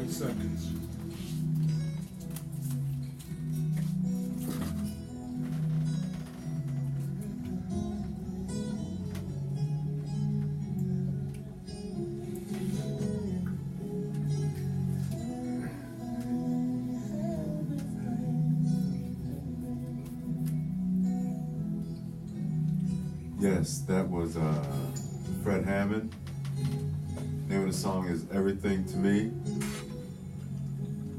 20 seconds. Yes, that was Fred Hammond. Name of the song is Everything to Me.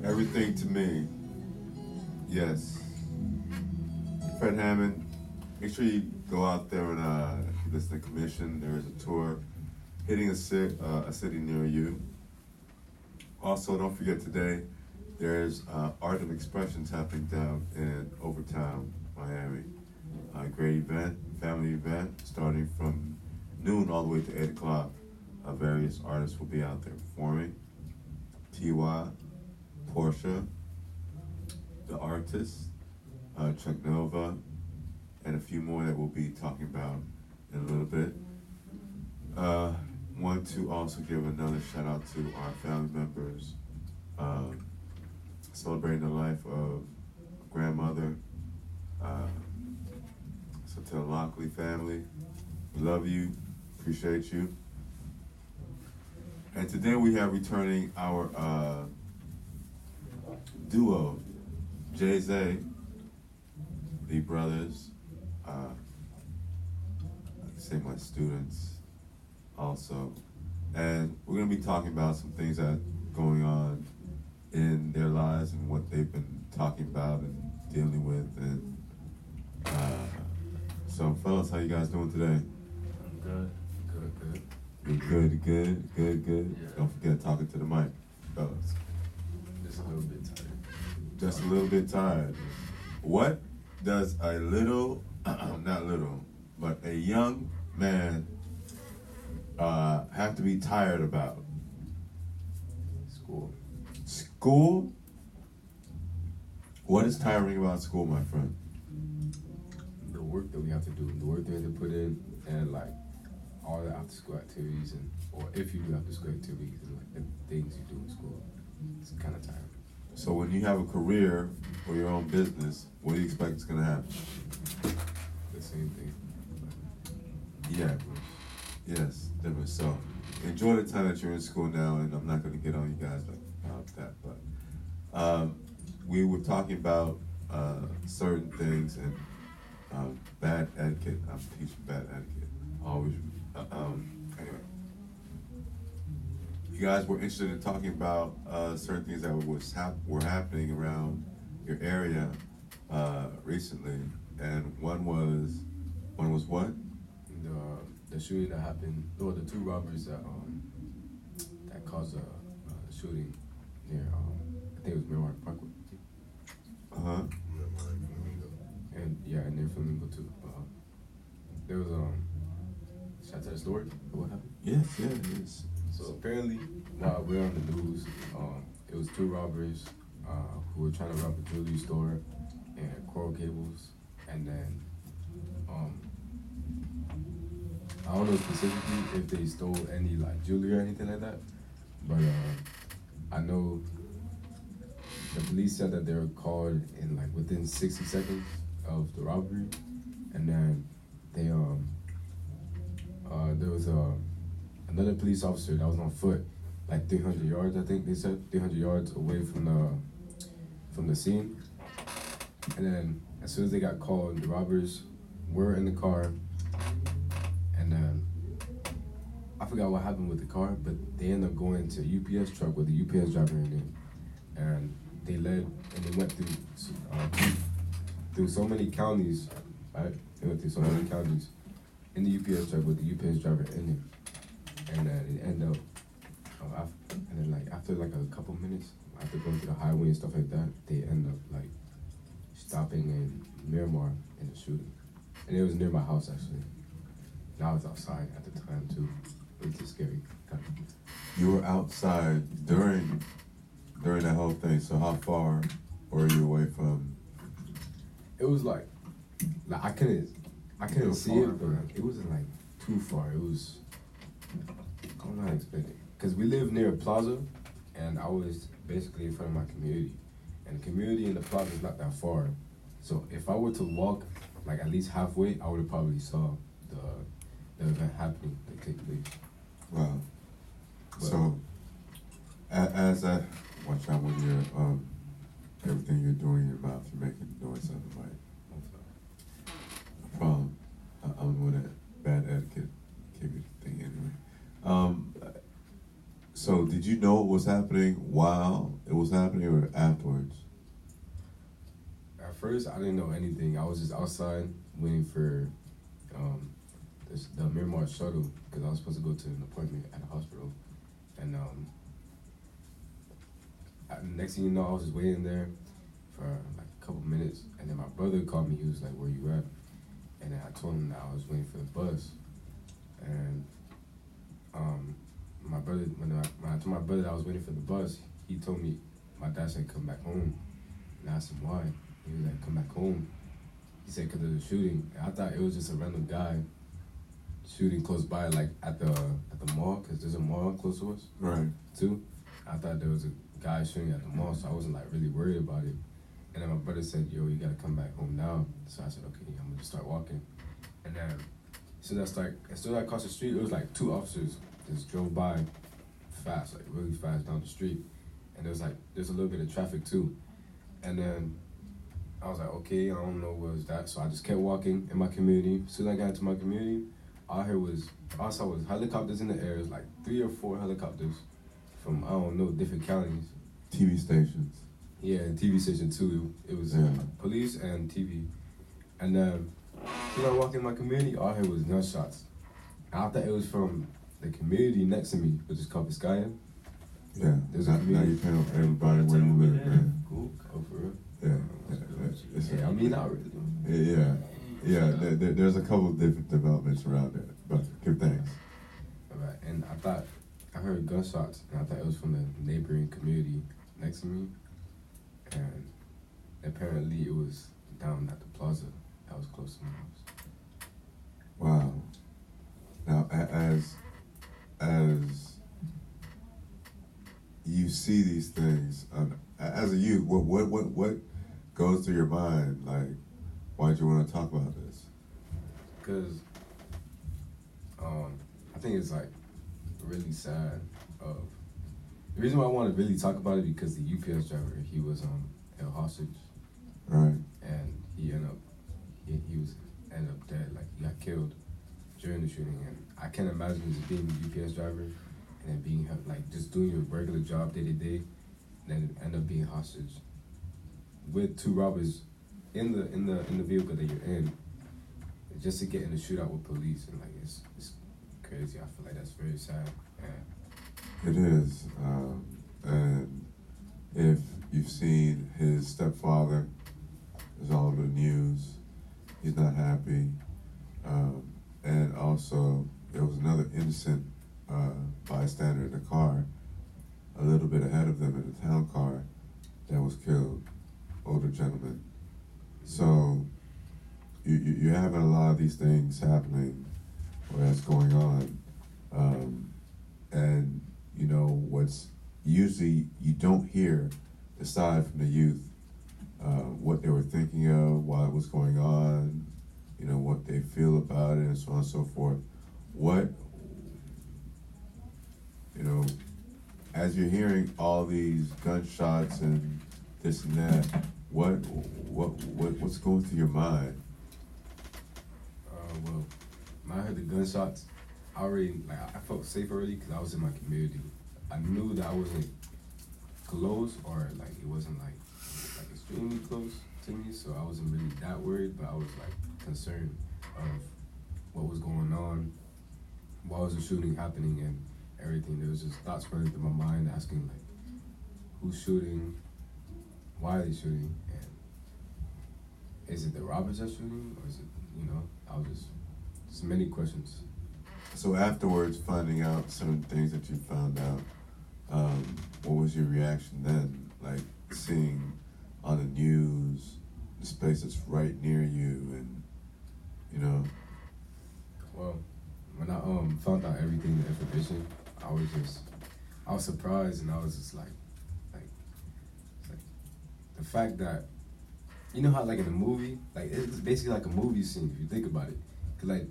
Everything to Me. Yes. Fred Hammond. Make sure you go out there and listen to Commission. There is a tour hitting a city near you. Also, don't forget today, there's Art of Expressions happening down in Overtown, Miami. A great event, family event, starting from noon all the way to 8 o'clock. Various artists will be out there performing. T.Y., Portia, The Artist, Chuck Nova, and a few more that we'll be talking about in a little bit. Want to also give another shout out to our family members celebrating the life of grandmother. So to the Lockley family, we love you, appreciate you. And today we have returning our duo, Jay-Z, the brothers, say my students also. And we're gonna be talking about some things that are going on in their lives and what they've been talking about and dealing with. And so fellas, how you guys doing today? I'm good. Good. Yeah. Don't forget talking to the mic, fellas. Just a little bit tired. Just a little bit tired. What does a little, not little, but a young man have to be tired about? School. School? What is tiring about school, my friend? The work that we have to do, the work that we have to put in, and like all the after school activities, and or if you do after school activities, and like the things you do in school, it's kind of tiring. So when you have a career or your own business, what do you expect is going to happen? The same thing. Yeah. Yes, different. So enjoy the time that you're in school now, and I'm not going to get on you guys about that, but we were talking about certain things and bad etiquette. I'm teaching bad etiquette. Always. Anyway, you guys were interested in talking about certain things that were happening around your area recently, and one was what? The shooting that happened, or the two robbers that caused a shooting near I think it was Miramar Parkway. And yeah, and near Flamingo too. There was should I tell the story of what happened? Yes. So apparently, while we're on the news, it was two robbers who were trying to rob a jewelry store and Coral Gables, and then I don't know specifically if they stole any like jewelry or anything like that, but I know the police said that they were called in like within 60 seconds of the robbery, and then they there was another police officer that was on foot, like 300 yards, I think they said, 300 yards away from the scene. And then as soon as they got called, the robbers were in the car, and then I forgot what happened with the car, but they ended up going to a UPS truck with the UPS driver in it, and they went through so many counties, right? They went through so many counties in the UPS truck with the UPS driver in it, and then it ended up, and then like after like a couple minutes, after going through the highway and stuff like that, they end up like stopping in Miramar in the shooting, and it was near my house actually. And I was outside at the time too. It was just scary. You were outside during that whole thing. So how far were you away from? It was like I couldn't see it, but like, it wasn't like too far. It was, I don't know how to explain it. Cause we live near a plaza, and I was basically in front of my community, and the community and the plaza is not that far. So if I were to walk like at least halfway, I would have probably saw the event happening that take place. Wow. But, So, as I watch out when you're everything you're doing in your mouth, you're making noise out of the mic. No problem. I'm with that bad etiquette thing anyway. So did you know what was happening while it was happening or afterwards? At first, I didn't know anything. I was just outside waiting for the Miramar shuttle because I was supposed to go to an appointment at the hospital. And next thing you know, I was just waiting there for like a couple minutes. And then my brother called me. He was like, "Where you at?" And then I told him that I was waiting for the bus. And my brother, when I told my brother that I was waiting for the bus, he told me my dad said come back home. And I asked him why. He was like, "Come back home." He said because of the shooting. And I thought it was just a random guy shooting close by, like at the mall, because there's a mall close to us. Right. Too. I thought there was a guy shooting at the mall, so I wasn't like really worried about it. And then my brother said, "Yo, you gotta come back home now." So I said, "Okay, I'm gonna just start walking." And then as soon as I crossed the street, it was like two officers just drove by fast, like really fast down the street. And there's a little bit of traffic too. And then I was like, okay, I don't know what was that. So I just kept walking in my community. As soon as I got into my community, all I saw was helicopters in the air. It was like 3 or 4 helicopters from, I don't know, different counties. TV stations. Yeah, and TV station too. It was police and TV. And then as soon as I walked in my community, all I heard was gunshots. And I thought it was from the community next to me, which is called Vizcaya. Yeah, There's now a community. you tell everybody where you live, man. Cool. Oh, for real? Yeah. I mean, not really. There's a couple of different developments around there, but good things. Alright, and I heard gunshots, and I thought it was from the neighboring community next to me, and apparently it was down at the plaza that was close to my house. Wow. Now, as you see these things, as a youth, what goes through your mind? Like, why'd you want to talk about this? Because I think it's like really sad. The reason why I want to really talk about it because the UPS driver, he was held hostage. Right. And he ended up dead. Like he got killed during the shooting, and I can't imagine just being a UPS driver and then being like just doing your regular job day to day, and then end up being hostage with 2 robbers in the vehicle that you're in, just to get in a shootout with police. And like it's crazy. I feel like that's very sad. It is, and if you've seen his stepfather, it's all over the news. He's not happy, and also there was another innocent bystander in the car, a little bit ahead of them in the town car, that was killed. Older gentleman. So you're having a lot of these things happening, or that's going on, and you know what's usually you don't hear, aside from the youth, what they were thinking of, why it was going on, you know, what they feel about it, and so on and so forth. What, you know, as you're hearing all these gunshots and this and that, what's going through your mind? Well, when I heard the gunshots, I felt safe already because I was in my community. I knew that I wasn't close, or like it wasn't like extremely close to me, so I wasn't really that worried, but I was like concerned of what was going on, why was the shooting happening, and everything. There was just thoughts running through my mind asking like, who's shooting, why are they shooting, and is it the robbers that's shooting, or is it, you know, I was just many questions. So afterwards, finding out certain things that you found out, what was your reaction then? Like seeing on the news this place that's right near you, and you know. Well, when I found out everything, the information, I was surprised, and I was just like the fact that, you know how like in a movie, like it's basically like a movie scene if you think about it. Cause like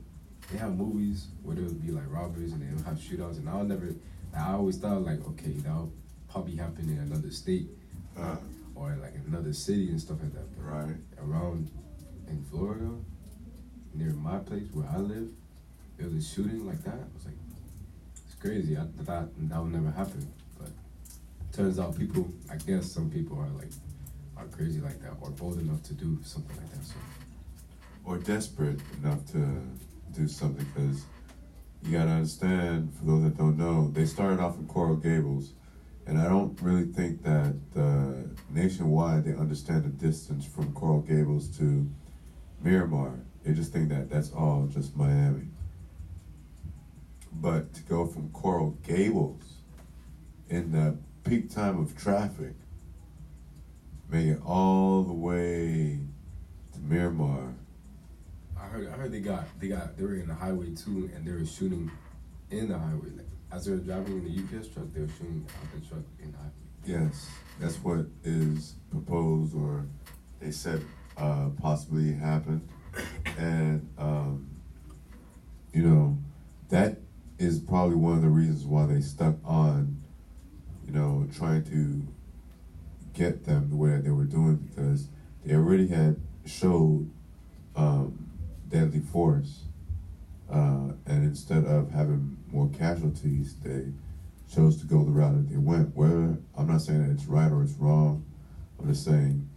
they have movies where there would be like robberies and they would have shootouts, and I always thought like, okay, that'll probably happen in another state or like another city and stuff like that. But Right. around in Florida, near my place where I live, there was a shooting like that. I was like, it's crazy. I thought that would never happen, but turns out people, I guess some people are crazy like that or bold enough to do something like that. So. Or desperate enough to do something, because you gotta understand, for those that don't know, they started off in Coral Gables, and I don't really think that nationwide they understand the distance from Coral Gables to Miramar. They just think that that's all just Miami. But to go from Coral Gables in the peak time of traffic, make it all the way to Miramar. I heard they were in the highway too, and they were shooting in the highway. Like, as they were driving in the UPS truck, they were shooting out the truck in the highway. Yes, that's what is proposed, or they said possibly happened, and you know, that is probably one of the reasons why they stuck on, you know, trying to get them the way that they were doing, because they already had showed deadly force, and instead of having more casualties, they chose to go the route that they went. Whether, I'm not saying that it's right or it's wrong, I'm just saying,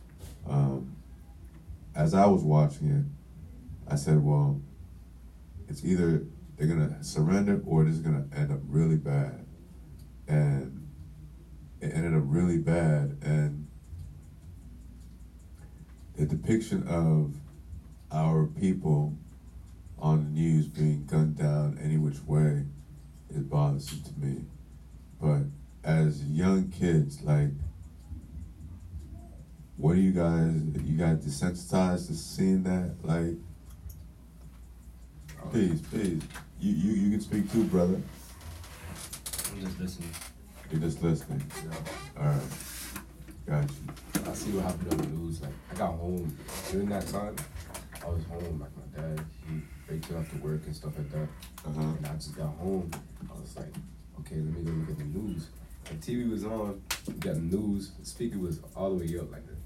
as I was watching it, I said, well, it's either they're gonna surrender or it is gonna end up really bad. And it ended up really bad, and the depiction of our people on the news being gunned down any which way is bothersome to me. But as young kids, like, what are you guys desensitized to seeing that? Like, please, you can speak too, brother. I'm just listening. You're just listening. Yeah. All right, got you. I see what happened on the news. Like, I got home during that time. I was home, like my dad, he breaks it after work and stuff like that. And I just got home. I was like, okay, let me go look at the news. The TV was on, we got the news, the speaker was all the way up, like the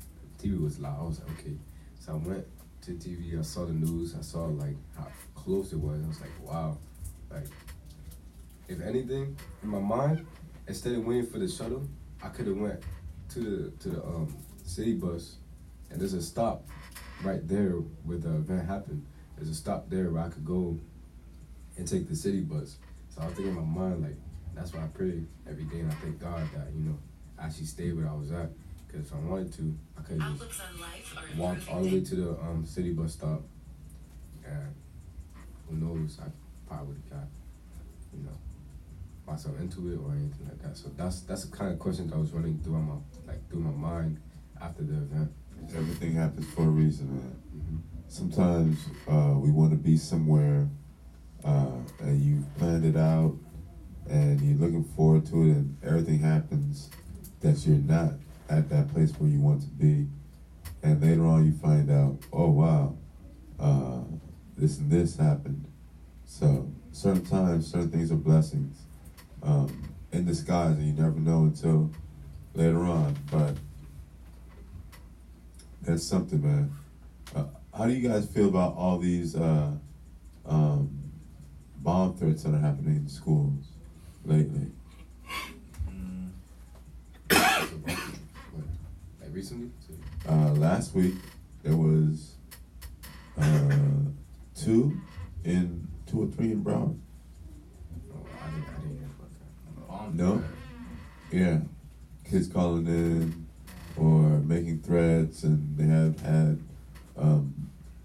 TV was loud. I was like, okay. So I went to TV, I saw the news, I saw like how close it was. I was like, wow. Like, if anything, in my mind, instead of waiting for the shuttle, I could have went to the city bus, and there's a stop right there where the event happened. There's a stop there where I could go and take the city bus. So I was thinking in my mind, like, that's why I pray every day, and I thank God that, you know, I actually stayed where I was at. Because if I wanted to, I could have just walked all the way to the city bus stop, and who knows, I probably would have got, you know, myself into it or anything like that. So that's the kind of question that was running through my mind after the event. Everything happens for a reason, man. Sometimes we want to be somewhere, and you planned it out, and you're looking forward to it, and everything happens that you're not at that place where you want to be, and later on you find out, oh wow, this and this happened. So certain times, certain things are blessings in disguise, and you never know until later on. But that's something, man. How do you guys feel about all these bomb threats that are happening in schools lately? Like recently? Last week there was 2 or 3 in Broward. Oh, I didn't hear about that. No? Yeah. Kids calling in or making threats, and they have had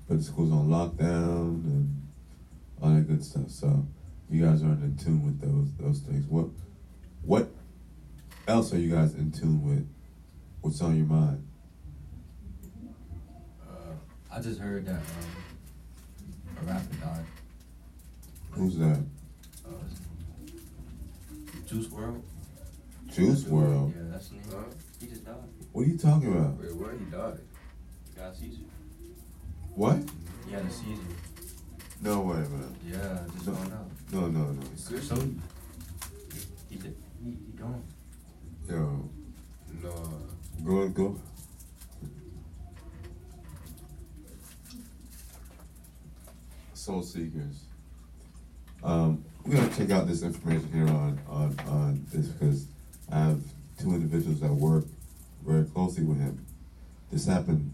put the schools on lockdown and all that good stuff. So you guys aren't in tune with those things. What else are you guys in tune with? What's on your mind? I just heard that a rapper died. Who's that? Juice WRLD. Juice WRLD. Yeah, that's the name. He just died. What are you talking about? Wait, what? He died. He got a seizure. What? He had a seizure. No way, man. Yeah, just going out. No. So he gone. Yo, No. go. Soul Seekers. We're gonna check out this information here on this because I have two individuals that work very closely with him. This happened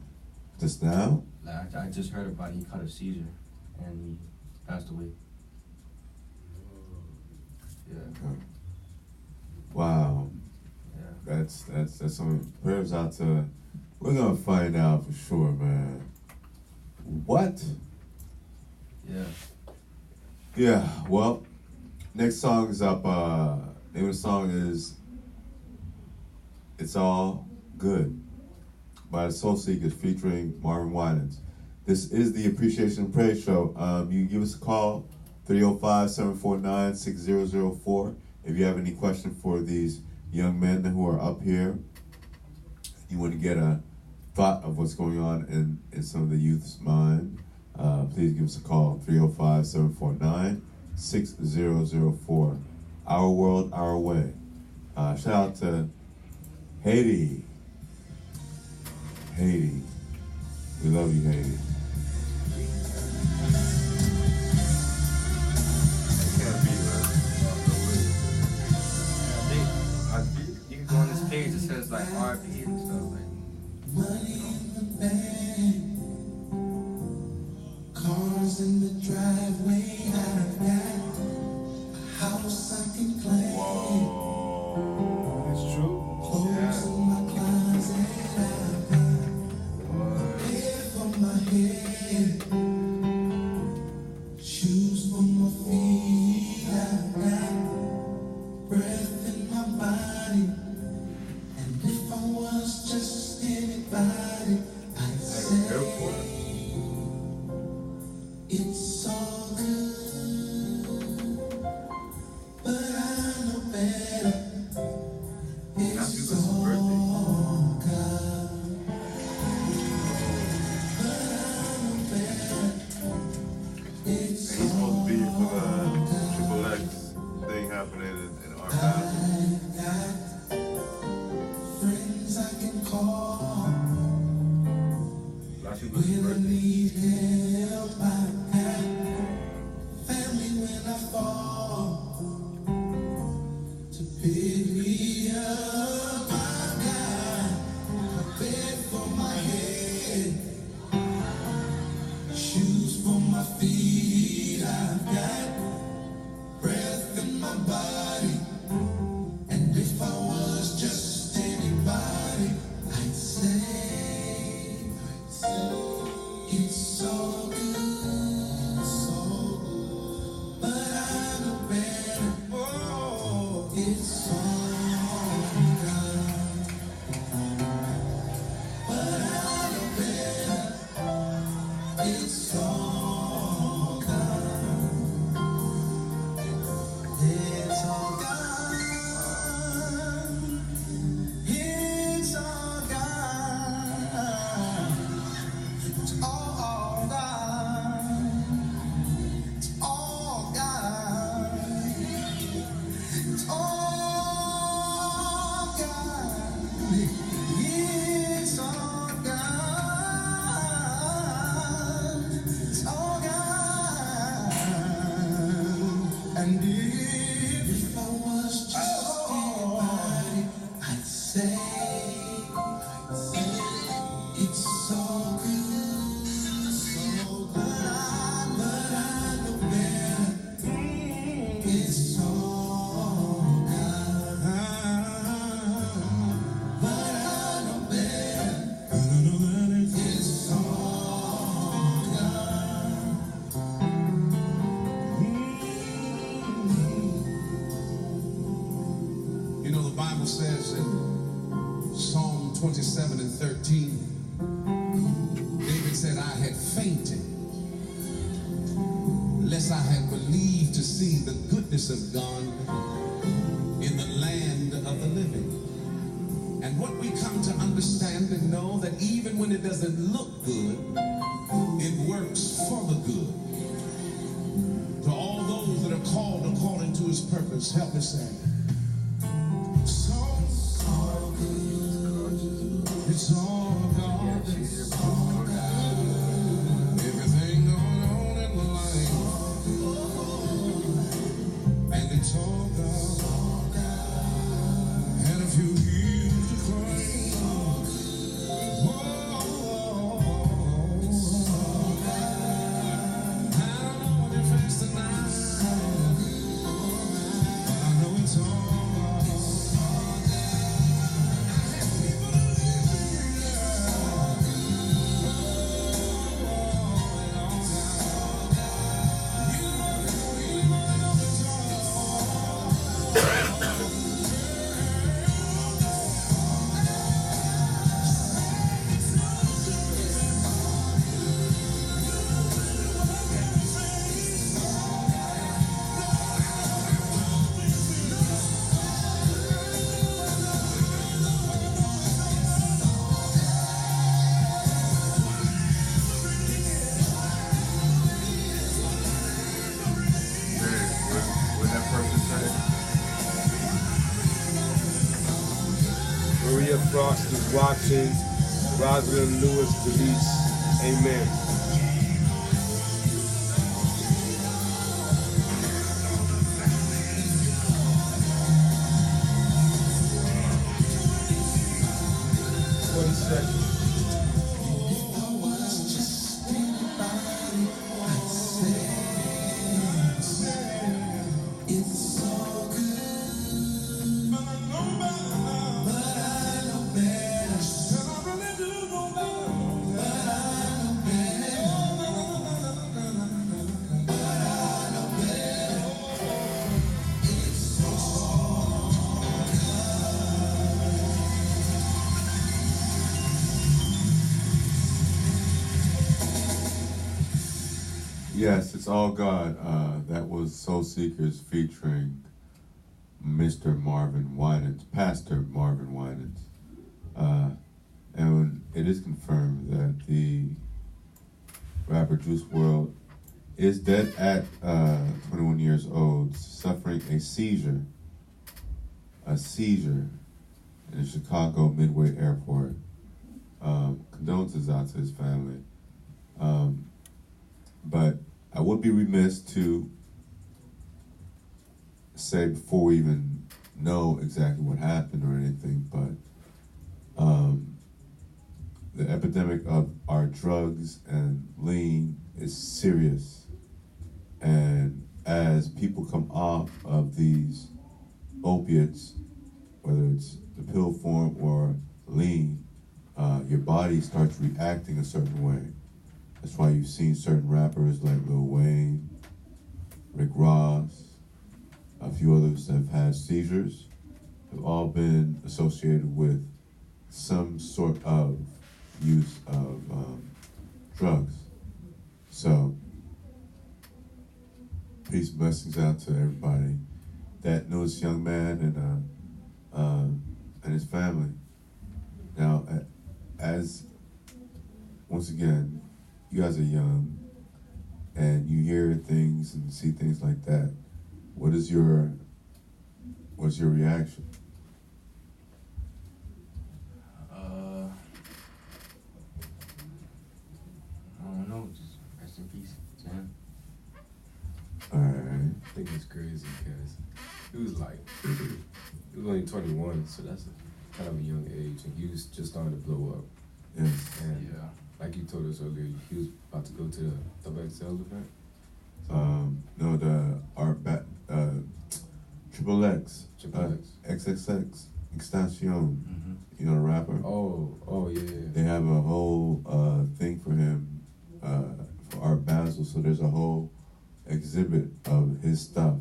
just now. Like, I just heard about it. He caught a seizure and he passed away. Yeah. Wow. Yeah. That's something. Prayers out to. We're gonna find out for sure, man. What? Yeah. Yeah. Well, next song is up. Name of the song is "It's All Good" by the Soul Seekers featuring Marvin Winans. This is the Appreciation and Praise Show. You can give us a call, 305-749-6004. If you have any question for these young men who are up here, you want to get a thought of what's going on in some of the youth's mind, please give us a call, 305-749-6004. Our world, our way. Shout out to Haiti. Haiti. We love you, Haiti. You can go on this page, it says like RP and stuff. Like, money in the bank, cars in the driveway, I've got a house I can claim. Whoa. It's true. Clothes in my closet, I've got hair for my head, shoes for my feet, I've got breath in my body. And if I was just anybody, I'd say it's all good, but I know better. It's all God, but I know better. It's He's supposed to be for the Triple X thing happening in our past. I've got friends I can call when I need help. I've got family when I fall to pick me up. I've got a bed for my head, shoes for my feet. I've got breath in my body. And if I was just anybody, I'd say it's all good, but I know better. Oh, it's all God, but I know better. It's all God. It's all God. It's all God. It's all God. It's all God. It's all God. It's all God. It's all God. And if I was just anybody, I'd say it's all good, but I know better. It's all God, but I know better. It's all God. You know, the Bible says in Psalm 27 and 13, David said, I had fainted, lest I had believed to see the goodness of God in the land of the living. And what we come to understand and know that even when it doesn't look good, it works for the good. To all those that are called according to his purpose, help me say, so good. It's all God. It's all God. Everything going on in my life, and it's all God. And a few years to claim. I don't know what you're facing now, but I know it's all God. What that person said? Maria Frost is watching. Rosalind Lewis Denise. Amen. It's all good, but I know better. But I know better. And I really do know better. But I know better. But I know better. It's all Yes, it's all God. That was Soul Seekers featuring Mr. Marvin Winans, Pastor Marvin Winans. And it is confirmed that the rapper Juice WRLD is dead at 21 years old, suffering a seizure in the Chicago Midway Airport. Condolences out to his family. But I would be remiss to say before we even know exactly what happened or anything, but the epidemic of our drugs and lean is serious. And as people come off of these opiates, whether it's the pill form or lean, your body starts reacting a certain way. That's why you've seen certain rappers like Lil Wayne, Rick Ross, a few others that have had seizures, have all been associated with some sort of use of drugs. So, peace, blessings out to everybody that knows this young man and his family. Now, as once again, you guys are young, and you hear things and see things like that. What's your reaction? I don't know. Just rest in peace, man. All right. I think it's crazy because he was like, he was only 21, so that's kind of a young age, and he was just starting to blow up. Yes. And like you told us earlier, he was about to go to the XXL event. No, the Triple X, Triple X. XXX, Extension. Mm-hmm. You know the rapper? Oh yeah. They have a whole thing for him for Art Basel. So there's a whole exhibit of his stuff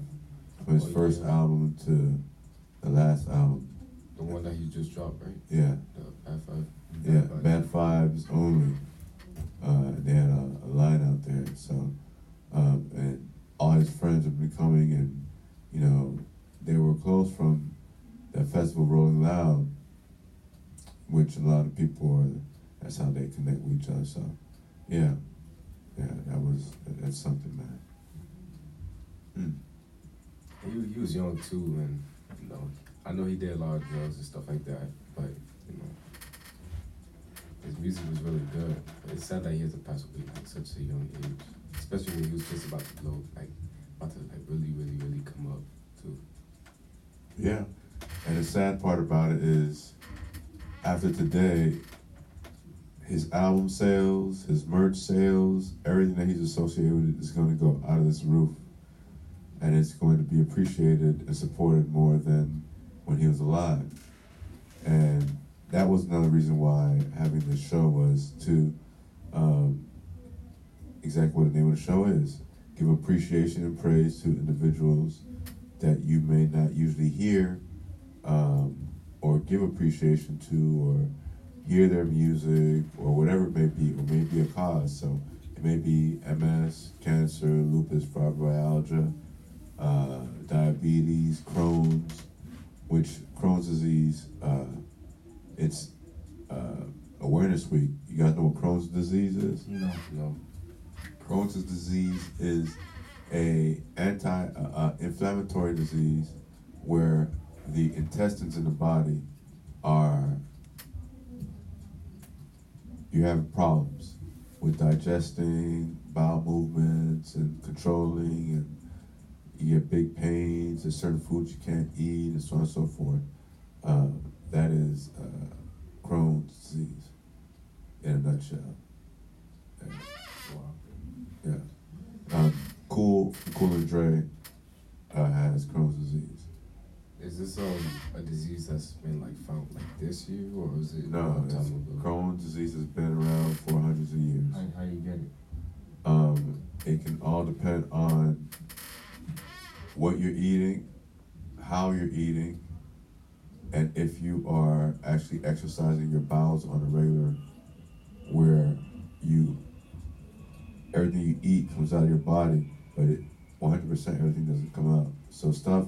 from his first album to the last album. The one that he just dropped, right? Yeah. The Bad Five. Yeah, Bad Fives only. They had a line out there. So, and all his friends have been coming, and you know, they were close from that festival, Rolling Loud. which a lot of people are. That's how they connect with each other. So, yeah, that's something, man. He was young too, and you know, I know he did a lot of drugs and stuff like that, but you know, his music was really good. But it's sad that he has to pass away at such a young age, especially when he was just about to blow, about to really come up too. Yeah, and the sad part about it is, after today, his album sales, his merch sales, everything that he's associated with is going to go out of this roof. And it's going to be appreciated and supported more than when he was alive. And that was another reason why having this show was to, exactly what the name of the show is, give appreciation and praise to individuals that you may not usually hear, or give appreciation to, or hear their music, or whatever it may be, or maybe a cause. So it may be MS, cancer, lupus, fibromyalgia, diabetes, Crohn's, which Crohn's disease, it's Awareness Week. You guys know what Crohn's disease is? No. Crohn's disease is a inflammatory disease where the intestines in the body you have problems with digesting, bowel movements, and controlling, and you get big pains, there's certain foods you can't eat, and so on and so forth. That is Crohn's disease in a nutshell. Yeah. Cool and Dre has Crohn's disease. Is this a disease that's been found this year, or is it No, a long time ago? Crohn's disease has been around for hundreds of years. How you get it? It can all depend on what you're eating, how you're eating, and if you are actually exercising your bowels on a regular, where everything you eat comes out of your body, but 100% everything doesn't come out. So stuff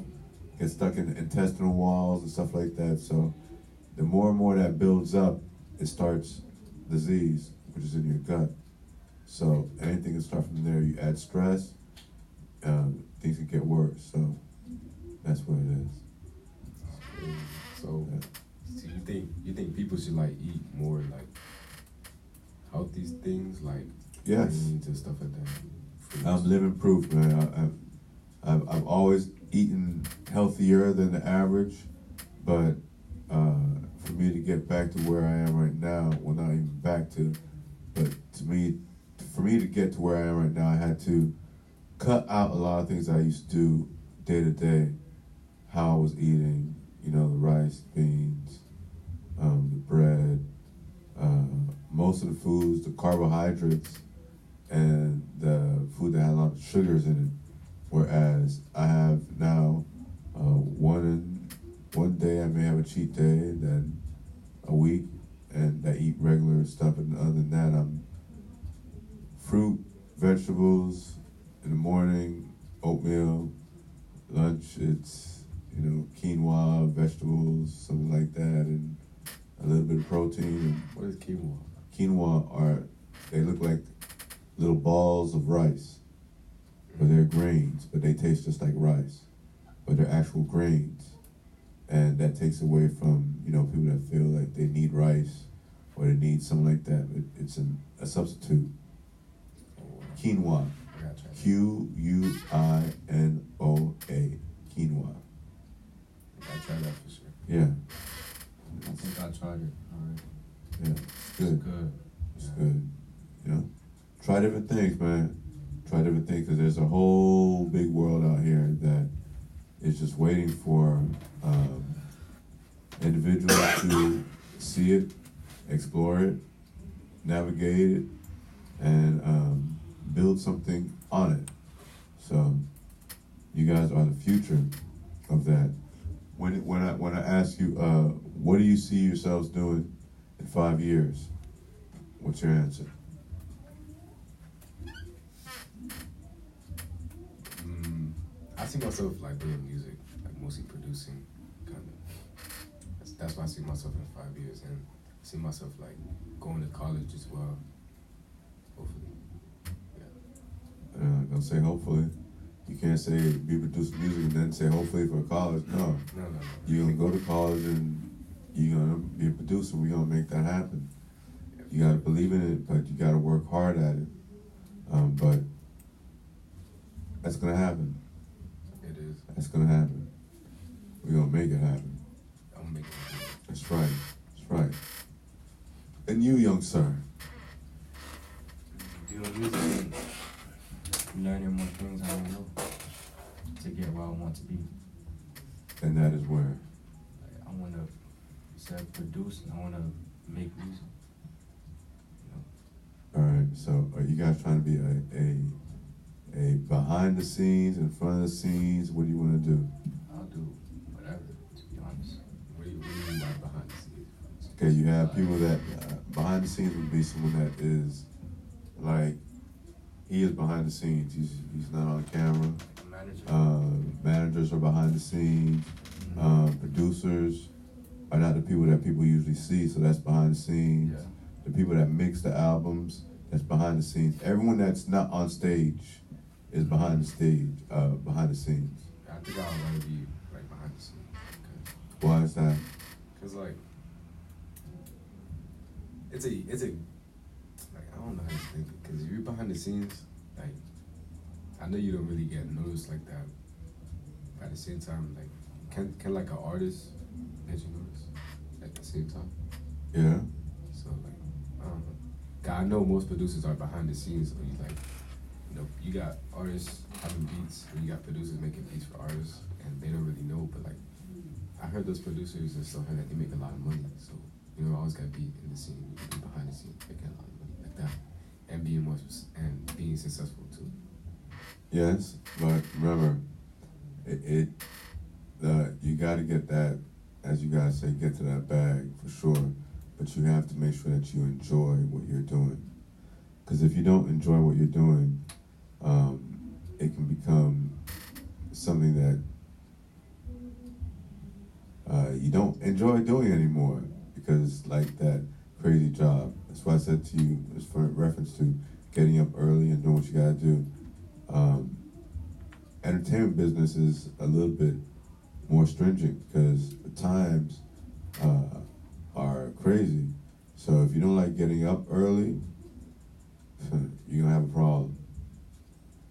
gets stuck in the intestinal walls and stuff like that. So the more and more that builds up, it starts disease, which is in your gut. So anything can start from there. You add stress, things can get worse. So that's what it is. So, so you think people should eat more healthy things Yes. greens and stuff like that? Fruits? I'm living proof, man. I've always eaten healthier than the average, but for me to get back to where I am right now, well, not even back to, but for me to get to where I am right now, I had to cut out a lot of things I used to do day to day, how I was eating, the rice, beans, the bread, most of the foods, the carbohydrates, and the food that had a lot of sugars in it. Whereas I have now one day I may have a cheat day, and then a week, and I eat regular stuff, and other than that, I'm fruit, vegetables, in the morning, oatmeal, lunch, it's, quinoa, vegetables, something like that, and a little bit of protein. What is quinoa? Quinoa they look like little balls of rice, but they're grains, but they taste just like rice, but they're actual grains. And that takes away from, people that feel like they need rice or they need something like that. It's a substitute. Quinoa. Gotcha. Quinoa. Quinoa. I tried that for sure. Yeah. I think I tried it. All right. Yeah. It's good. It's good. It's good. Try different things, man. Try different things, because there's a whole big world out here that is just waiting for individuals to see it, explore it, navigate it, and build something on it. So you guys are the future of that. When I ask you, what do you see yourselves doing in 5 years? What's your answer? I see myself doing music, mostly producing, kind of. That's why I see myself in 5 years, and see myself like going to college as well. Hopefully. Don't say hopefully. You can't say be producing music and then say hopefully for college. No. No. You're gonna go to college and you're gonna be a producer. We're gonna make that happen. You gotta believe in it, but you gotta work hard at it. But that's gonna happen. It is. That's gonna happen. We're gonna make it happen. I'm gonna make it happen. That's right. That's right. And you, young sir. Doing music and learning more things I don't know to get where I want to be. And that is where. Like, I want to produce and I want to make music. All right. So, are you guys trying to be a behind the scenes, in front of the scenes? What do you want to do? I'll do whatever, to be honest. What do you mean by behind the scenes? Okay, you have people that behind the scenes would be someone that is like he is behind the scenes. He's not on camera. Like a manager. Managers are behind the scenes. Producers are not the people that people usually see, so that's behind the scenes. Yeah. The people that mix the albums, that's behind the scenes. Everyone that's not on stage is behind the stage, behind the scenes. I think I'd rather be like behind the scenes. Why is that? Cause like it's a like I don't know how to think it. Cause if you're behind the scenes, like I know you don't really get noticed like that. But at the same time, like can like an artist get you noticed at the same time? Yeah. So like I don't know. 'Cause I know most producers are behind the scenes. So you like, you know, you got artists having beats, and you got producers making beats for artists, and they don't really know. But like, I heard those producers and stuff like that, they make a lot of money. So you know, always got to be in the scene, you can be behind the scenes, making a lot of money like that, and being successful too. Yes, but remember, you got to get that, as you guys say, get to that bag for sure. But you have to make sure that you enjoy what you're doing. Because if you don't enjoy what you're doing, it can become something that you don't enjoy doing anymore. Because like that crazy job. That's why I said to you, as for reference to getting up early and doing what you gotta do. Entertainment business is a little bit more stringent because the times are crazy. So if you don't like getting up early, you're gonna have a problem.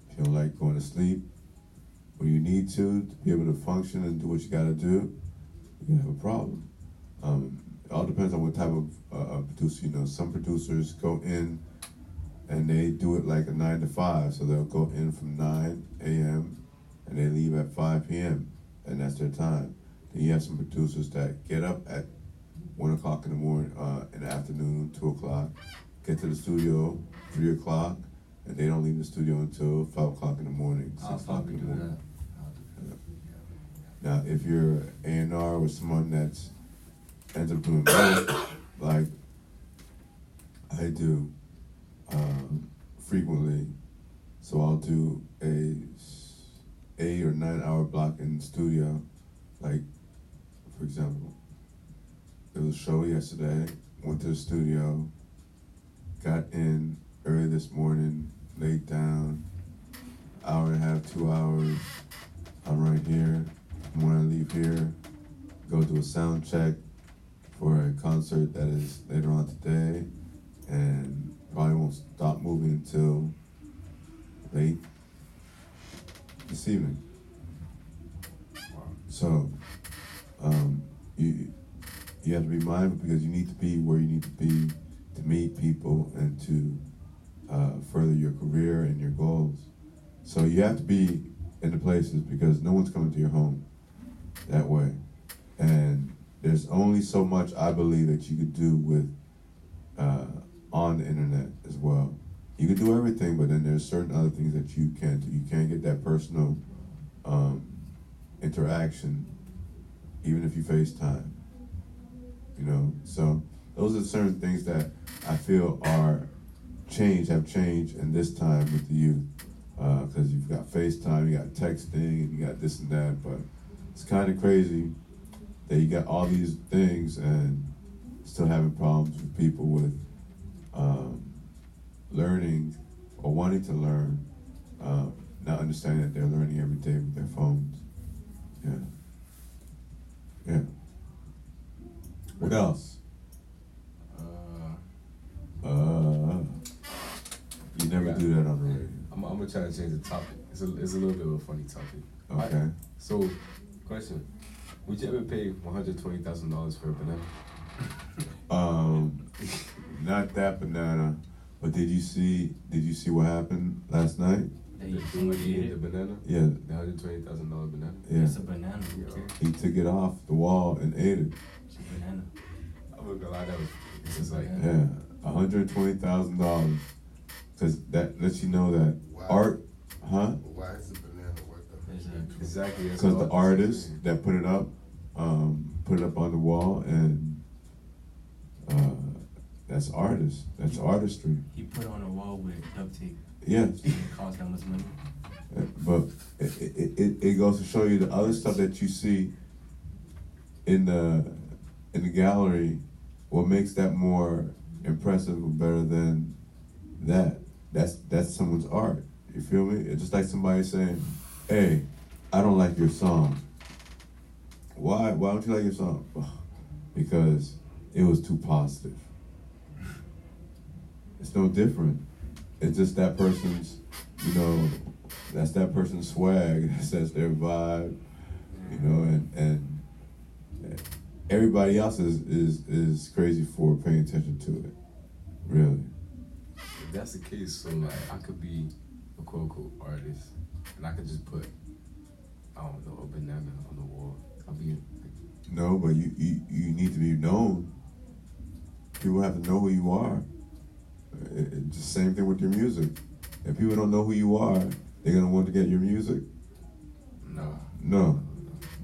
If you don't like going to sleep when you need to be able to function and do what you gotta do, you're gonna have a problem. It all depends on what type of producer. You know, some producers go in and they do it like a 9 to 5. So they'll go in from 9 a.m. and they leave at 5 p.m. and that's their time. Then you have some producers that get up at 1 o'clock in the morning, in the afternoon, 2 o'clock, get to the studio 3 o'clock, and they don't leave the studio until 5 o'clock in the morning, 6 I'll o'clock probably in the do morning. that. Now, if you're A&R or someone that's ends up doing both, like I do frequently, so I'll do a 8 or 9 hour block in the studio. Like, for example, there was a show yesterday, went to the studio, got in early this morning, laid down, hour and a half, 2 hours, I'm right here. When I leave here, go do a sound check for a concert that is later on today, and probably won't stop moving until late this evening. So, you have to be mindful because you need to be where you need to be to meet people and to further your career and your goals. So you have to be in the places because no one's coming to your home that way. And there's only so much I believe that you could do with on the internet as well. You can do everything, but then there's certain other things that you can't do. You can't get that personal interaction, even if you FaceTime. You know, so those are certain things that I feel have changed in this time with the youth. Because you've got FaceTime, you got texting, and you got this and that, but it's kind of crazy that you got all these things and still having problems with people with learning or wanting to learn, not understanding that they're learning every day with their phones. Yeah. Yeah. What else? You never do that on the radio. I'm gonna try to change the topic. It's a little bit of a funny topic. Okay. Alright, so, question: would you ever pay $120,000 for a banana? Not that banana, but did you see what happened last night? Somebody ate the banana. Yeah. The $120,000 banana. Yeah. It's a banana. Who cares? He took it off the wall and ate it. It's a banana. I'm not gonna lie, that was. It's just like. Yeah. $120,000. Cause that lets you know that art, huh? Why is the banana worth $120,000? Exactly. that's Because all the I'm artist saying. that put it up on the wall, and that's artist. That's artistry. He put on a wall with duct tape. Yes. And it cost that much money. But it goes to show you the other stuff that you see in the gallery. What makes that more impressive or better than that? That's someone's art. You feel me? It's just like somebody saying, "Hey, I don't like your song." Why? Why don't you like your song? Because it was too positive. It's no different. It's just that person's, that's that person's swag. That's their vibe, and everybody else is crazy for paying attention to it. Really. If that's the case, so like I could be a quote unquote artist, and I could just put, I don't know, a banana on the wall. I'll be No, but you need to be known. People have to know who you are. It's the same thing with your music. If people don't know who you are, they're gonna want to get your music. No.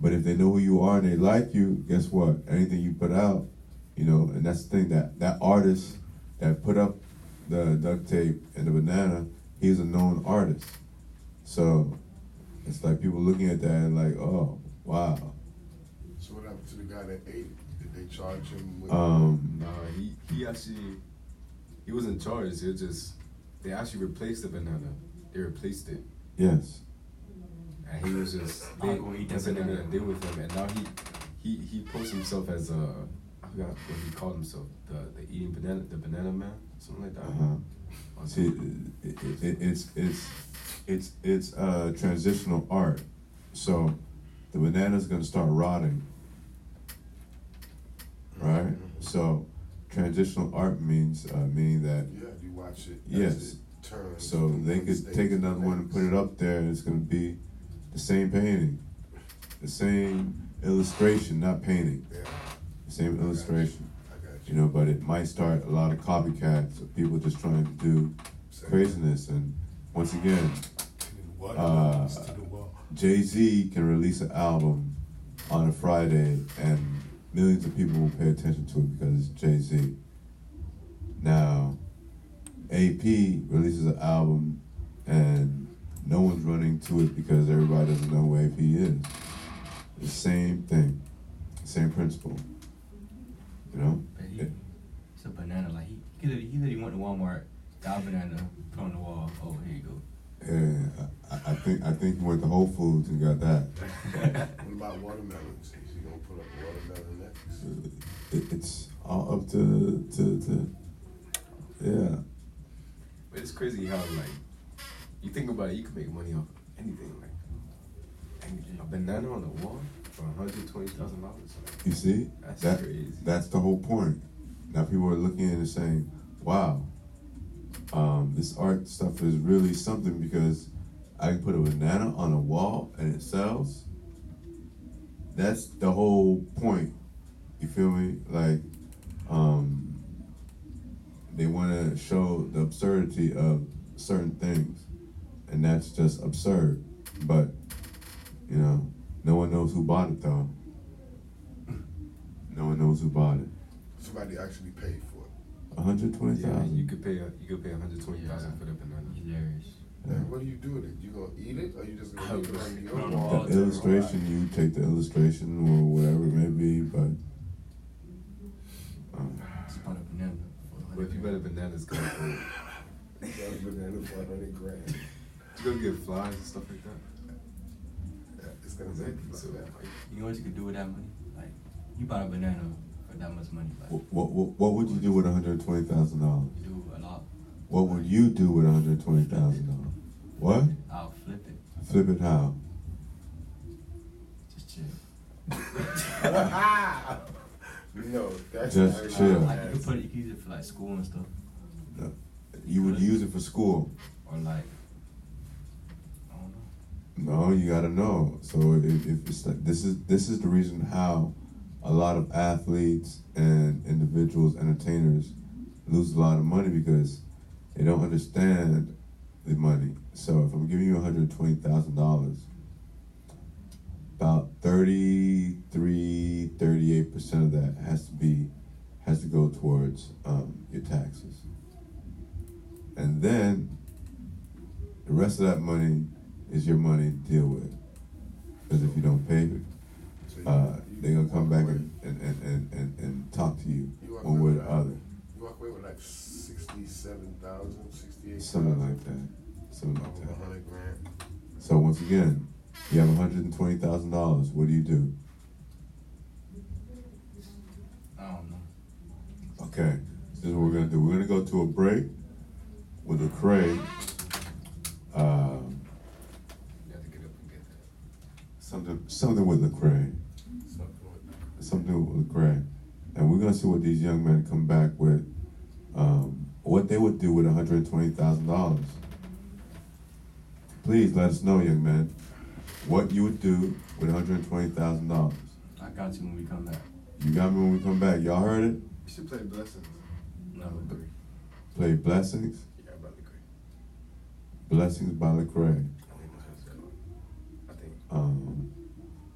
But if they know who you are and they like you, guess what? Anything you put out, and that's the thing, that artist that put up the duct tape and the banana, he's a known artist. So it's like people looking at that and like, oh, wow. So what happened to the guy that ate it? Did they charge him with he actually, he wasn't charged. They actually replaced the banana. They replaced it. Yes. And he was just, I'll go eat that wasn't banana. gonna deal with him. And now he posts himself as I forgot what he called himself, the eating banana, the banana man, something like that. Uh-huh. See, it's transitional art. So the banana's gonna start rotting, right? So transitional art means meaning that you watch it. Yes. As it turns so from they one could stage take to the another one and next. put it up there, and it's gonna be the same painting, the same illustration, not painting, Yeah, the same illustration. I got you. But it might start a lot of copycats of people just trying to do Same. craziness. And once again, Watermelons to the wall. Jay-Z can release an album on a Friday and millions of people will pay attention to it because it's Jay-Z. Now, AP releases an album and no one's running to it because everybody doesn't know who AP is. The same thing, same principle. But it's a banana. Like he literally went to Walmart, got a banana, put on the wall. Oh, here you go. Yeah, I think he went to Whole Foods and got that. What about watermelons? Is he gonna put up a watermelon next? It's all up to yeah. But it's crazy how like you think about it, you can make money off anything, like anything. A banana on the wall for $120,000. You see, That's crazy. That's the whole point. Now people are looking at it and saying, "Wow, this art stuff is really something because I can put a banana on a wall and it sells." That's the whole point. You feel me? Like, they want to show the absurdity of certain things, and that's just absurd. But no one knows who bought it though. No one knows who bought it. Somebody actually paid for it. $120,000. Yeah, you could pay $120,000 for the banana. Hilarious. And what do you do with it? You gonna eat it, or you just gonna leave it on your Put on the wall? wall. The illustration, you take the illustration or whatever it may be, but You better bananas come through. You got a banana for $100,000. You gonna get flies and stuff like that? Yeah, it's gonna Exactly. make So, that. You know what you could do with that money? Like, you bought a banana for that much money. Like, What would you do with $120,000? you do a lot. What would you do with $120,000? What? I'll flip it. Flip it how? Just chill. No, that's Just not chill. Like, you could use it for like school and stuff. You would use it for school. Or like, I don't know. No, you gotta know. So if it's like this is the reason how a lot of athletes and individuals, entertainers, lose a lot of money because they don't understand the money. So if I'm giving you $120,000, about 38% of that has to go towards your taxes, and then the rest of that money is your money to deal with. Because if you don't pay it, they're gonna come back and talk to you one way or the other. You walk away with like 67,000, 68,000. Something like that. Something like Over that. $100,000. So once again, you have $120,000. What do you do? I don't know. Okay, this is what we're gonna do. We're gonna go to a break with a Craig. you have to get up and get that. Something with Lecrae. Something with Lecrae. And we're gonna see what these young men come back with. What they would do with $120,000. Please let us know, young men, what you would do with $120,000. I got you when we come back. You got me when we come back. Y'all heard it? You should play Blessings. No. Play Blessings. Yeah, about the great. Blessings by Lecrae. I think.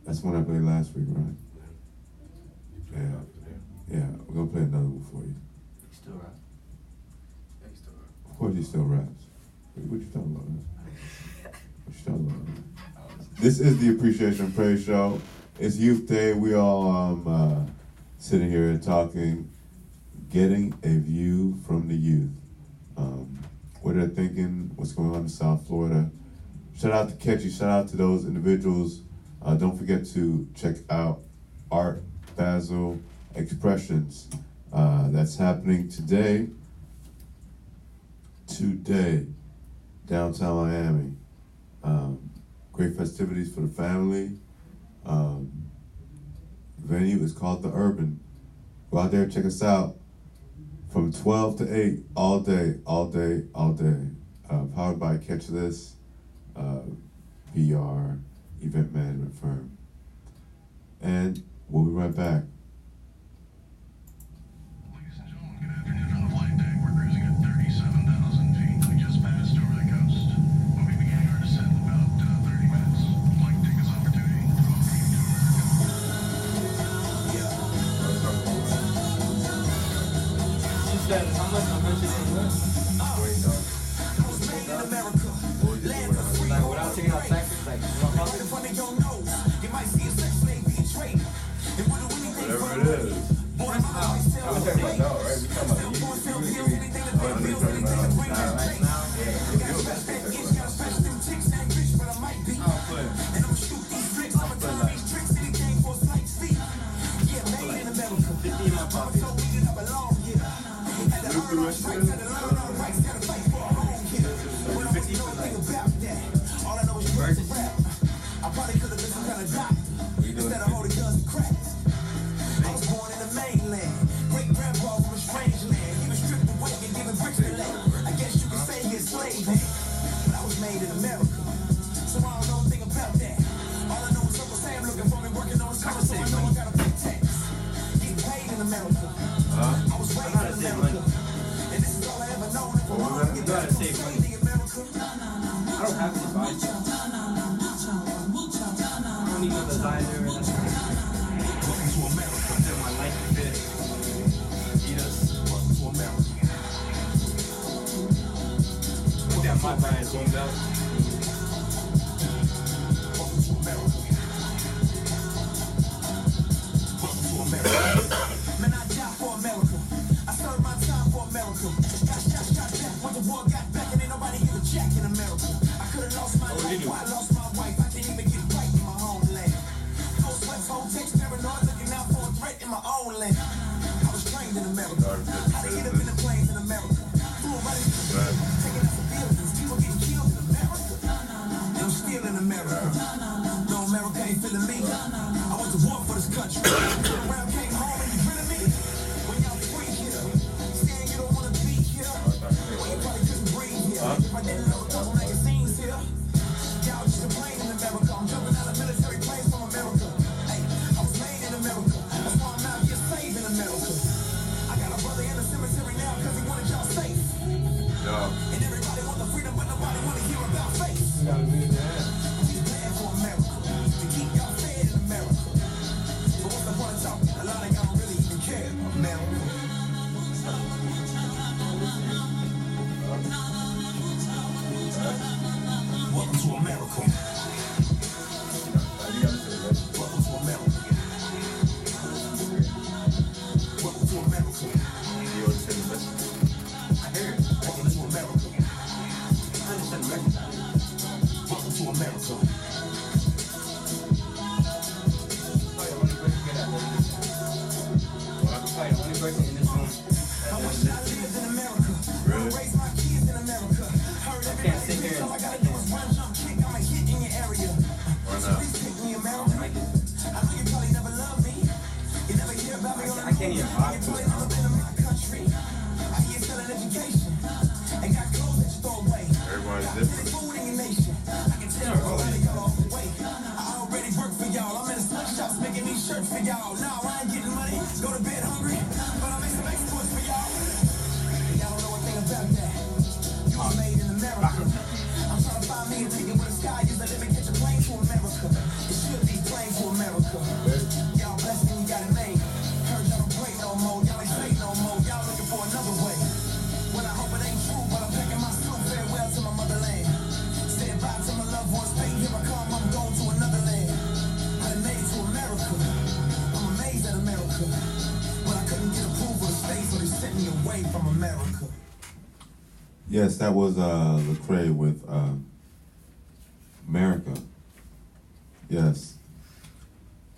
That's one I played last week, right? You play it after there. Yeah, we're gonna play another one for you. You still right? Yeah, you still right. Of course he still raps. What you talking about, man? What you talking about, man? This is the Appreciation and Praise Show. It's Youth Day. We all sitting here talking, getting a view from the youth. What they're thinking, what's going on in South Florida. Shout out to Catchy, shout out to those individuals. Don't forget to check out Art Basel Expressions. That's happening today, downtown Miami. Great festivities for the family. Venue is called The Urban. Go out there, check us out. From 12 to 8, all day. Powered by Catch This, PR, event management firm. And we'll be right back. Ladies and gentlemen, good afternoon. On a flight deck, we're cruising at 37,000 feet. We just passed over the coast. We'll be beginning our descent in about 30 minutes. Flight deck is opportunity. Welcome to She said, how much? Like, without taking out taxes, like, Whatever it is. I'm talking about now, right? We talking about you. I probably could have been some kind of doctor instead of holding guns and crack. I was born in the mainland, great grandpa from a strange land. He was stripped away and given bricks to lay. I guess you could say he enslaved me, but I was made in America, so I don't know a thing about that. All I know is Uncle Sam looking for me, working on his car, so I know I gotta pay tax. Getting paid in America. I was raised in America, and this is all I ever known. If I'm wrong, you gotta save money. America. I don't have to buy it. I don't need no designer or nothing. Welcome to America. Until my life is finished. Eat us. Welcome to America. Put that my brand, James Bell. Welcome to America. Welcome to America. Man, I die for America. I serve my time for America. the war got back and ain't nobody give a jack in America. I could've lost my life, I lost my wife. I didn't even get right in my homeland. No sweats, home text, paranoid, looking out for a threat in my own land. I was trained in America. How to get up in the planes in America. Flew right into the taking out the buildings. People getting killed in America. And I'm still in America. No, America ain't feeling me. I went to war for this country. Around came home and you rid of me. When y'all free here, saying you don't wanna be here. Well, you probably couldn't breathe here. If I didn't know a couple magazines here. Y'all just a plane in America. I'm jumping out of military planes from America. Hey, I was made in America. That's why I'm out here saving America. I got a brother in the cemetery now because he wanted y'all safe. And everybody want the freedom, but nobody want to hear about faith. We just playing for America. To keep y'all fed in America. But what's the point of talking? A lot of y'all don't really even care. America. Welcome to America. Welcome to America. Welcome to America. I hear it. Welcome to America. Welcome to America. Only person in this room I wish I lived in America. Raise my kids in America. Heard can't sit here all I gotta do is run, jump, kick. I'm a hit in your area. Please pick me, America. I know you probably never loved me. You never hear about me on the I can't even talk You to probably it. never been in my country. I hear you selling education. And got clothes that you throw away. Everybody's Got different. food in your nation. I can tell a lot of y'all off the way. I already work for y'all. I'm in the sweatshops making these shirts for y'all. Now I ain't getting money. Go to bed hungry. But I make some exports for y'all. Y'all don't know a thing about that. You are made in America. I'm trying to find me a ticket where the sky is. Let me catch a plane to America. It should be plane to America. Y'all blessed and you got it made. Heard y'all don't pray no more. Y'all ain't say no more. Y'all looking for another way. Well, I hope it ain't true, but I'm packing my suit. Farewell to my motherland. Say bye to my loved ones. Baby, here I come. I'm going to another land. I done made it to America. I'm amazed at America. But I couldn't get approval to stay, so they sent me away from America. Yes, that was Lecrae with America. Yes.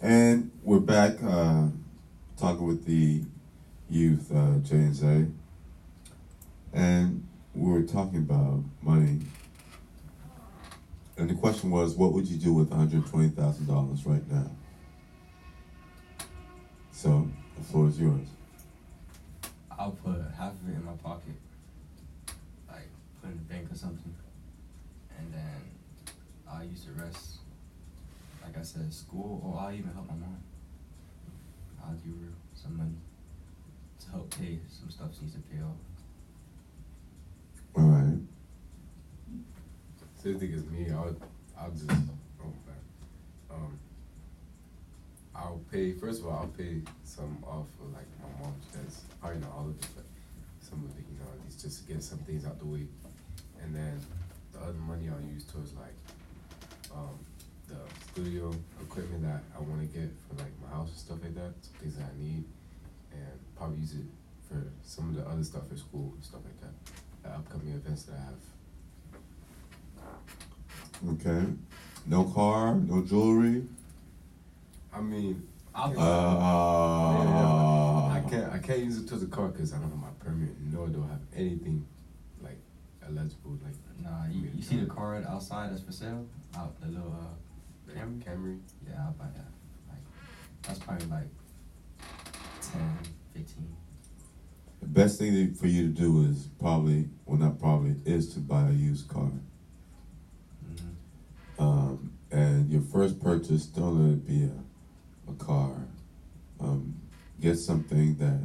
And we're back talking with the youth, Jay and Zay. And we were talking about money. And the question was, what would you do with $120,000 right now? So, the floor is yours. I'll put half of it in my pocket, like put in the bank or something, and then I'll use the rest, like I said, school, or I'll even help my mom. I'll give her some money to help pay some stuff she needs to pay off. All right. Same thing as me. I'll just I'll pay. First of all, I'll pay some off for like my mom. That's probably not all of it, but some of it, at least just to get some things out the way. And then the other money I'll use towards like the studio equipment that I want to get for like my house and stuff like that. Some things that I need, and probably use it for some of the other stuff for school and stuff like that. The upcoming events that I have. Okay. No car, no jewelry. I mean, I can't use it towards the car because I don't have my permit, nor do I have anything like eligible. Like, Nah, you see the card outside that's for sale? Out the little Camry. Yeah, I'll buy that. Like, that's probably like 10, 15. The best thing for you to do is is to buy a used car. Mm-hmm. And your first purchase, don't let it be a car. Get something that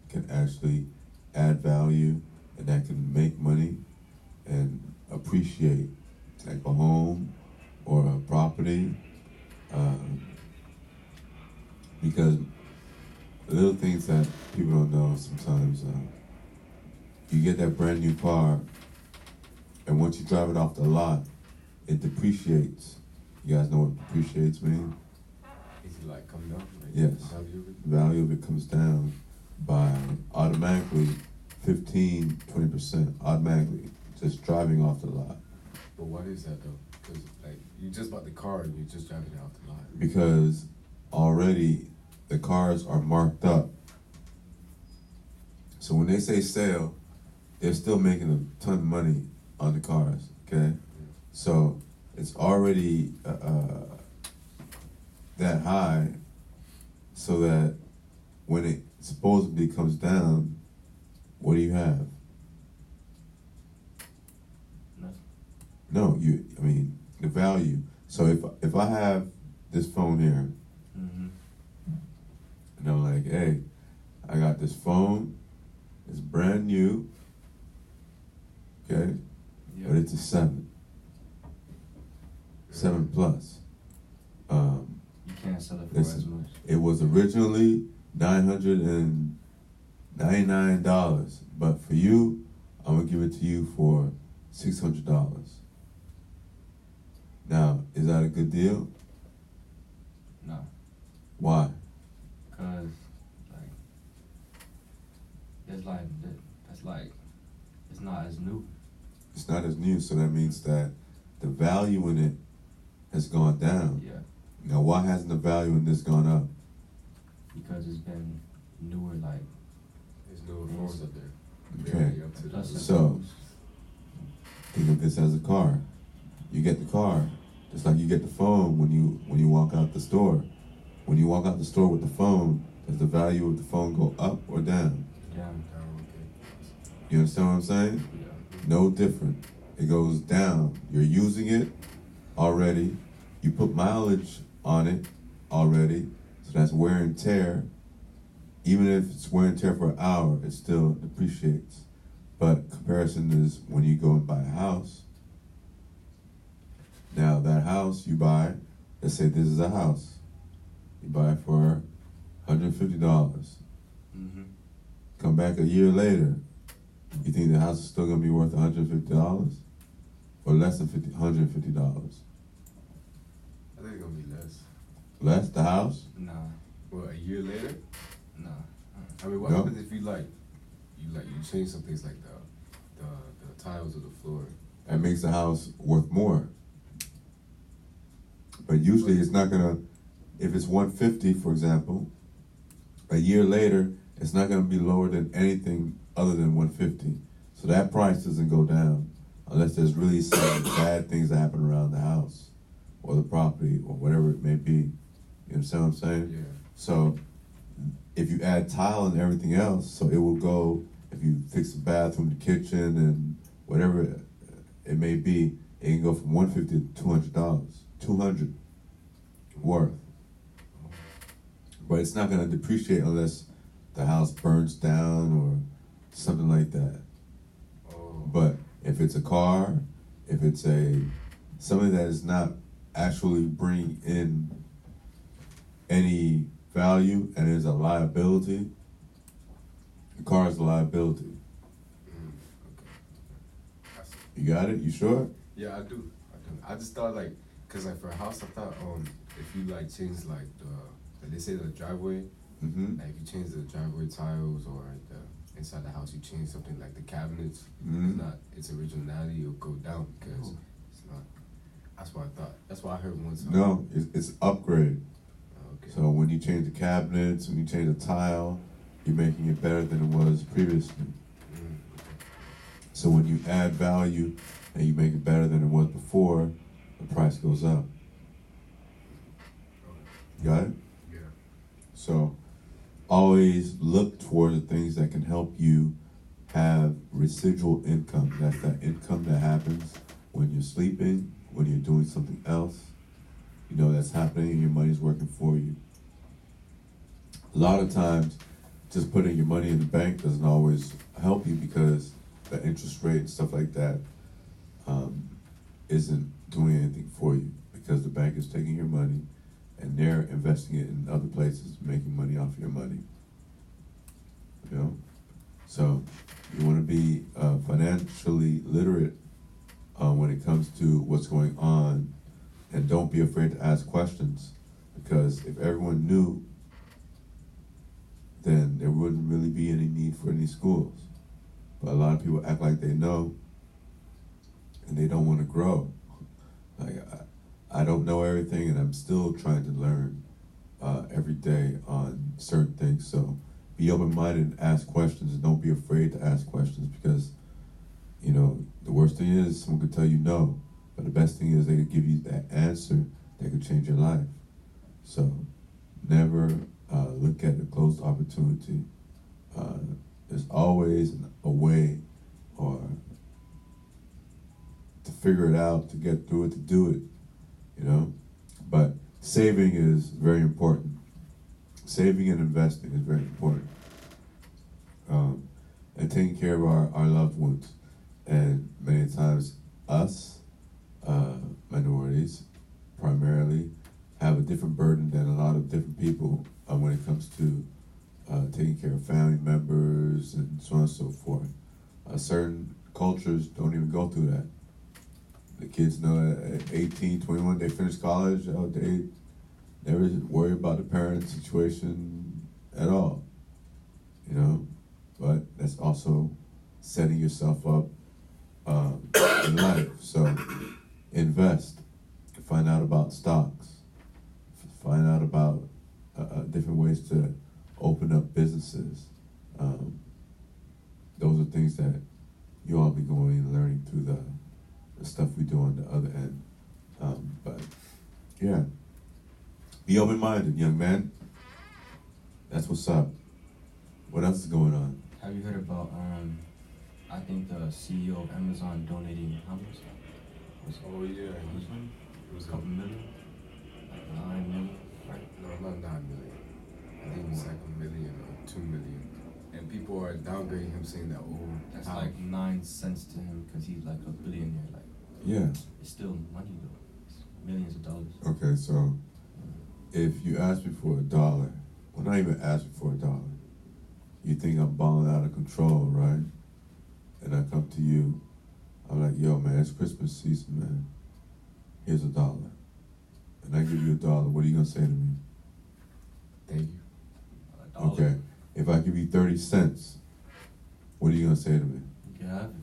can actually add value and that can make money and appreciate, like a home or a property. Because little things that people don't know sometimes, you get that brand new car, and once you drive it off the lot, it depreciates. You guys know what depreciates mean? Is it like come down? Like Yes. value of it? The value of it comes down by automatically 15-20% automatically, just driving off the lot. But what is that though? Because like you just bought the car and you're just driving it off the lot. Because already the cars are marked up. So when they say sale, they're still making a ton of money on the cars, okay? So it's already that high so that when it supposedly comes down, what do you have? Nothing. No, I mean, the value. So if I have this phone here, Mm-hmm. and I'm like, hey, I got this phone, it's brand new, okay, Yeah. but it's a 7 plus. You can't sell it for Listen, as much. It was originally $999, but for you, I'm gonna give it to you for $600. Now, is that a good deal? No. Why? Cause like it's like that's like it's not as new. It's not as new, so that means that the value in it has gone down. Yeah. Now, why hasn't the value in this gone up? Because it's been newer, like There's no phones up there. Okay. Barely up to plus the- the So- phones. Think of this as a car. You get the car, just like you get the phone when you walk out the store. When you walk out the store with the phone, does the value of the phone go up or down? Yeah. You understand what I'm saying? Yeah. No different. It goes down. You're using it already. You put mileage on it already, so that's wear and tear. Even if it's wear and tear for an hour, it still depreciates. But comparison is when you go and buy a house. Now that house you buy, let's say this is a house. You buy it for $150. Mm-hmm. Come back a year later, you think the house is still gonna be worth $150? Or less than $150? I think it's gonna be less. Less the house? Nah. Well, a year later? Nah. I mean, what No. happens if you change some things like the tiles of the floor? That makes the house worth more. But usually it's not gonna, if it's 150, for example, a year later, it's not gonna be lower than anything other than 150. So that price doesn't go down unless there's really some bad things that happen around the house or the property or whatever it may be. You understand what I'm saying? Yeah. So if you add tile and everything else, so it will go, if you fix the bathroom, the kitchen, and whatever it may be, it can go from $150 to $200. $200 worth. But it's not gonna depreciate unless the house burns down or something like that. Oh. But if it's a car, if it's something that is not actually bringing in any value and is a liability, the car is a liability. Mm, okay. I see. You got it? You sure? Yeah, I do. I just thought cause for a house, I thought if you change they say the driveway, Mm-hmm. like if you change the driveway tiles or the inside the house, you change something like the cabinets. Mhm. It's not its originality. It'll go down because it's not. That's what I thought. That's what I heard once. No, it's upgrade. Okay. So when you change the cabinets, when you change the tile, you're making it better than it was previously. Mm, So when you add value and you make it better than it was before, the price goes up. Got it? yeah. So always look toward the things that can help you have residual income. That's that income that happens when you're sleeping, when you're doing something else. You know that's happening and your money's working for you. A lot of times, just putting your money in the bank doesn't always help you because the interest rate and stuff like that isn't doing anything for you because the bank is taking your money and they're investing it in other places, making money off your money. You know? So you want to be financially literate when it comes to what's going on, and don't be afraid to ask questions, because if everyone knew, then there wouldn't really be any need for any schools. But a lot of people act like they know, and they don't want to grow. Like, I don't know everything, and I'm still trying to learn every day on certain things. So be open-minded and ask questions, and don't be afraid to ask questions, because, you know, the worst thing is someone could tell you no, but the best thing is they could give you that answer that could change your life. So never look at a closed opportunity. There's always a way or to figure it out, to get through it, to do it, you know. But saving is very important. Saving and investing is very important. And taking care of our loved ones. And many times us, minorities, primarily, have a different burden than a lot of different people when it comes to taking care of family members and so on and so forth. Certain cultures don't even go through that. The kids know at 18, 21, they finish college, they never worry about the parent situation at all, you know? But that's also setting yourself up in life. So invest, find out about stocks, find out about different ways to open up businesses. Those are things that you all be going and learning through the stuff we do on the other end. But yeah, be open-minded, young man. That's what's up. What else is going on? Have you heard about, I think the CEO of Amazon donating how much? Oh yeah, Which one? it was A couple million? Like 9 million? Right? No, not 9 million. I think it was like $1 million or $2 million. And people are downgrading him, saying that, oh, That's how- like 9 cents to him because he's like a billionaire. Like, Yeah. it's still money though. It's millions of dollars. Okay, so if you ask me for $1, well, not even ask me for $1, you think I'm balling out of control, right? And I come to you, I'm like, yo, man, it's Christmas season, man. Here's $1. And I give you $1, what are you gonna say to me? Thank you. $1. Okay. If I give you 30 cents, what are you gonna say to me? You can have it.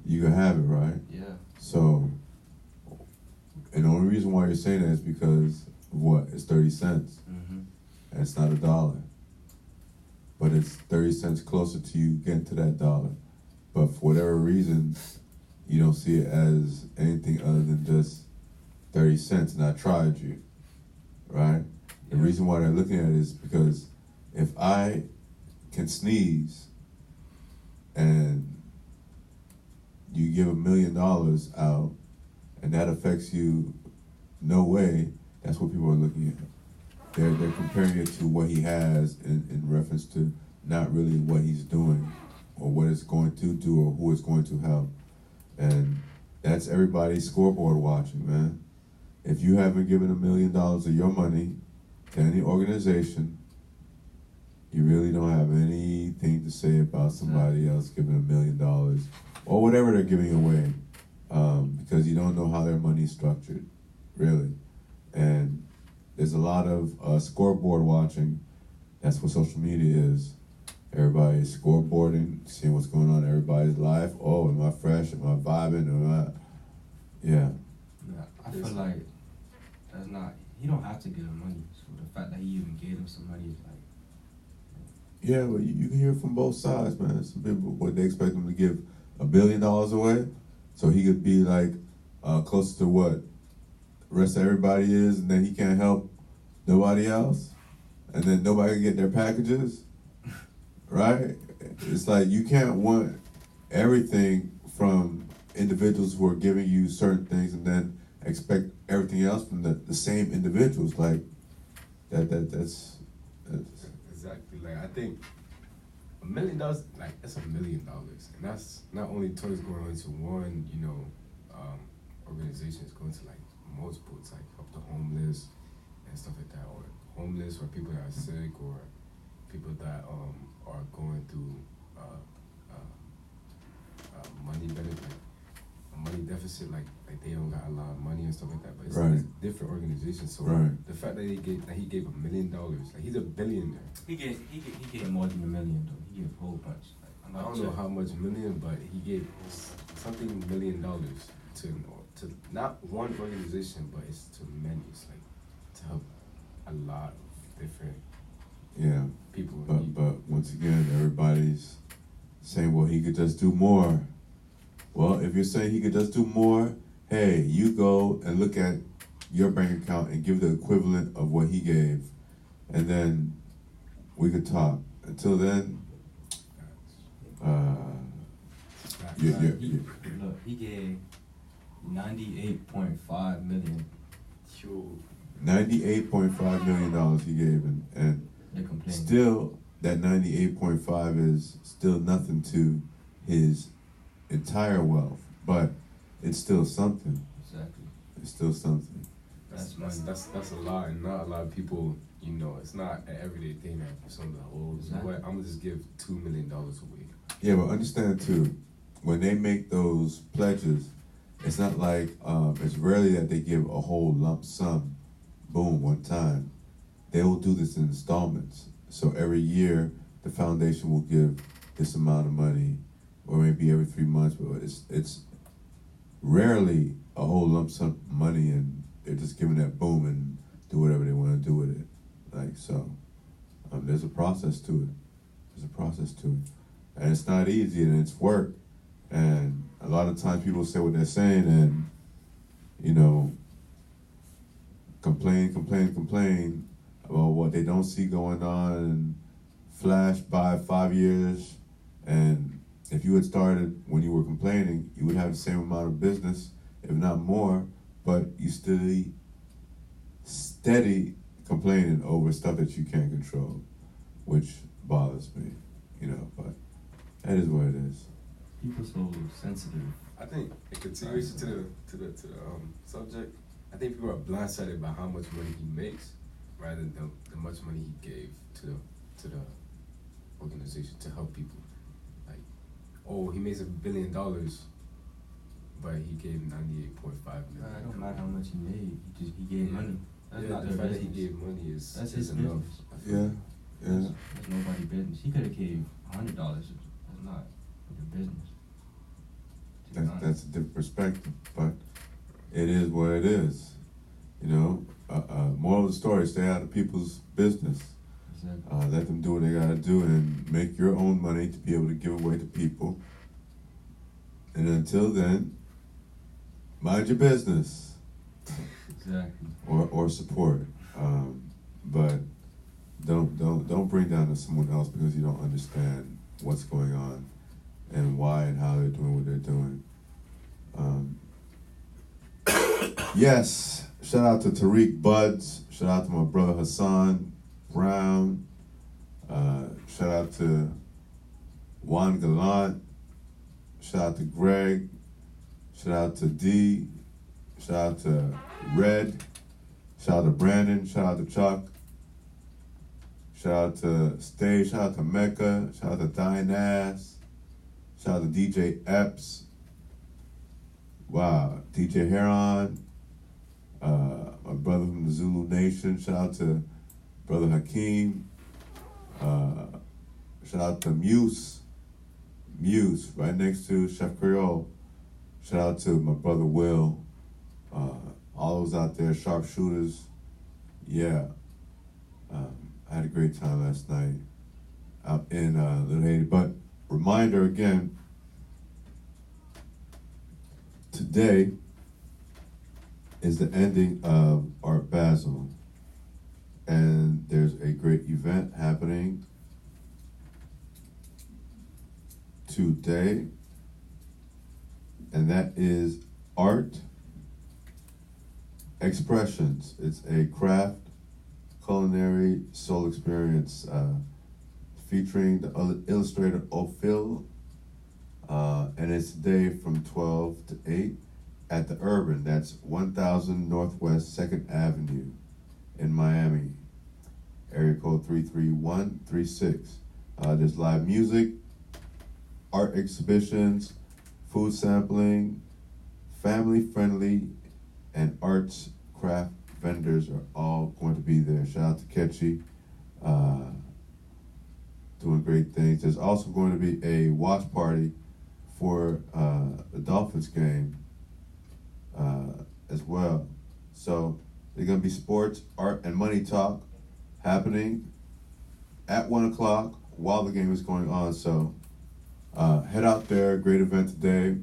You can have it, right? Yeah. So, and the only reason why you're saying that is because of what? It's 30 cents. Mm-hmm. And it's not $1. But it's 30 cents closer to you getting to that dollar. But for whatever reason, you don't see it as anything other than just 30 cents, and I tried you, right? The reason why they're looking at it is because if I can sneeze and you give $1 million out and that affects you no way, that's what people are looking at. They're comparing it to what he has in reference to not really what he's doing or what it's going to do or who it's going to help. And that's everybody's scoreboard watching, man. If you haven't given $1 million of your money to any organization, you really don't have anything to say about somebody else giving $1 million or whatever they're giving away, because you don't know how their money is structured, really. And there's a lot of scoreboard watching. That's what social media is. Everybody's scoreboarding, seeing what's going on in everybody's life. Oh, am I fresh? Am I vibing? Am I? Yeah. Yeah, I feel like that's not. He don't have to give him money. So the fact that he even gave him some money is like. Yeah, but you can hear it from both sides, man. Some people, what they expect him to give $1 billion away, so he could be like closer to what the rest of everybody is, and then he can't help nobody else, and then nobody can get their packages, right? It's like you can't want everything from individuals who are giving you certain things and then expect everything else from the same individuals. Like that's Exactly. Like, I think $1 million, like, that's $1 million, and that's not only toys going into one, you know, organization. It's going to like multiple. It's like help the homeless and stuff like that, or homeless, or people that are sick, or people that are going through money benefit, a money deficit, like they don't got a lot of money and stuff like that. But it's, Right. it's different organizations. So Right. the fact that he gave $1 million, like, he's a billionaire. He gave more than $1 million though. He gave a whole bunch. Like, I don't know how much million, but he gave something $1 million to not one organization, but it's to many. It's like to help a lot of different Yeah. people. But once again, everybody's saying, well, he could just do more. Well, if you're saying he could just do more, hey, you go and look at your bank account and give the equivalent of what he gave, and then we could talk. Until then, Look, he gave 98.5 million. $98.5 million he gave, and They're complaining. still that 98.5 is still nothing to his entire wealth, but it's still something. Exactly. It's still something. That's a lot, and not a lot of people. You know, it's not an everyday thing that someone's like, oh, you know what? I'm gonna just give $2 million away. Yeah, but understand too, when they make those pledges, it's not like it's rarely that they give a whole lump sum, boom, one time. They will do this in installments. So every year, the foundation will give this amount of money, or maybe every 3 months. But it's rarely a whole lump sum money, and they're just giving that boom and do whatever they want to do with it. Like so, there's a process to it. There's a process to it, and it's not easy, and it's work. And a lot of times people say what they're saying, and you know, complain about what they don't see going on, and flash by 5 years. And if you had started when you were complaining, you would have the same amount of business, if not more. But you still steady complaining over stuff that you can't control, which bothers me, you know. But that is what it is. People so sensitive. I think it continues to the subject. I think people are blindsided by how much money he makes, rather than the much money he gave to the organization to help people. Like, oh, he makes $1 billion, but he gave 98.5 million. It don't matter how much he made. He gave money. That's not the their fact that he business. gave money is His enough. business. Yeah. That's nobody's business. He could have gave $100. That's not their business. To be honest. That's a different perspective, but it is what it is. You know, moral of the story: stay out of people's business. Exactly. Let them do what they gotta do, and make your own money to be able to give away to people. And until then, mind your business. Exactly. Or support, but don't bring down to someone else because you don't understand what's going on and why and how they're doing what they're doing. Yes, shout out to Tariq Buds. Shout out to my brother Hassan Brown. Shout out to Juan Gallant. Shout out to Greg. Shout out to D. Shout out to Red. Shout out to Brandon. Shout out to Chuck. Shout out to Stay. Shout out to Mecca. Shout out to Dynass. Shout out to DJ Epps. Wow. DJ Heron. My brother from the Zulu Nation. Shout out to brother Hakeem. Shout out to Muse. Muse, right next to Chef Creole. Shout out to my brother Will. All those out there, sharpshooters. Yeah. I had a great time last night out in Little Haiti. But reminder again, today is the ending of Art Basel. And there's a great event happening today. And that is Art Expressions. It's a craft, culinary, soul experience featuring the illustrator Ophil. And it's today from 12 to 8 at the Urban. That's 1000 Northwest 2nd Avenue in Miami. Area code 33136. There's live music, art exhibitions, food sampling, family friendly, and arts craft vendors are all going to be there. Shout out to Ketchy. doing great things. There's also going to be a watch party for the Dolphins game as well. So there's going to be sports, art, and money talk happening at 1 o'clock while the game is going on. So head out there. Great event today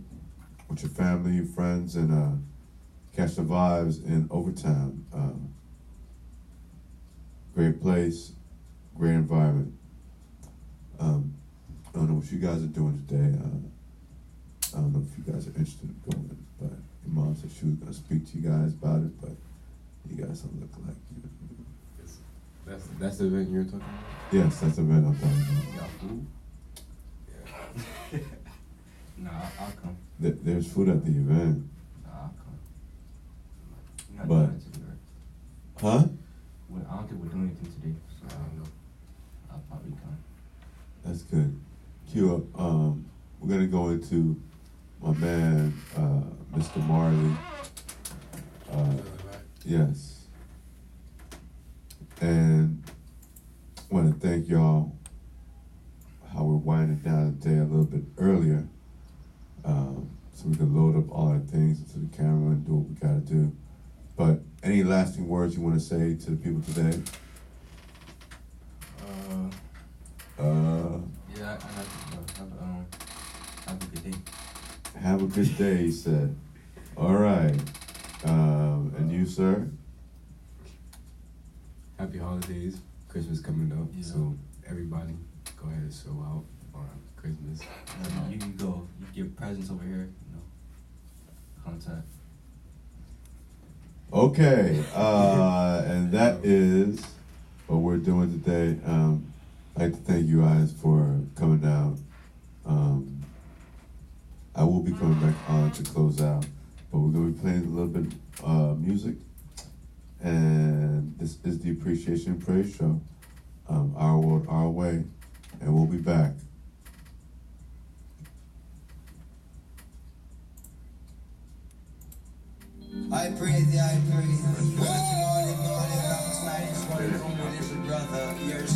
with your family, your friends, and catch the vibes in Overtown. Great place, great environment. I don't know what you guys are doing today. I don't know if you guys are interested in going, but your mom said she was going to speak to you guys about it, but you guys don't look like you. That's the event you're talking about? Yes, that's the event I'm talking about. Y'all food? Yeah. Nah, I'll come. There's food at the event. Nah, I'll come. You're not But- doing it today, right? Huh? I don't think we're doing anything today, so I don't know. I'll probably come. That's good. Cue up. We're going to go into my man, Mr. Marley. Yes. And I want to thank y'all how we're winding down today a little bit earlier, so we can load up all our things into the camera and do what we got to do. But any lasting words you want to say to the people today? Yeah, I like to have a good day. Have a good day, he said. All right. And you, sir? Happy holidays. Christmas coming up, Yeah. so everybody go ahead and show out on Christmas. You can go. You can give presents over here. Contact. Okay. And that is what we're doing today. I'd like to thank you guys for coming down. I will be coming back on to close out, but we're going to be playing a little bit of music. And this is the Appreciation and Praise Show, Our World, Our Way, and we'll be back. I breathe, yeah, I breathe. Morning, morning, morning, I'm smiling, smiling, little brother, you're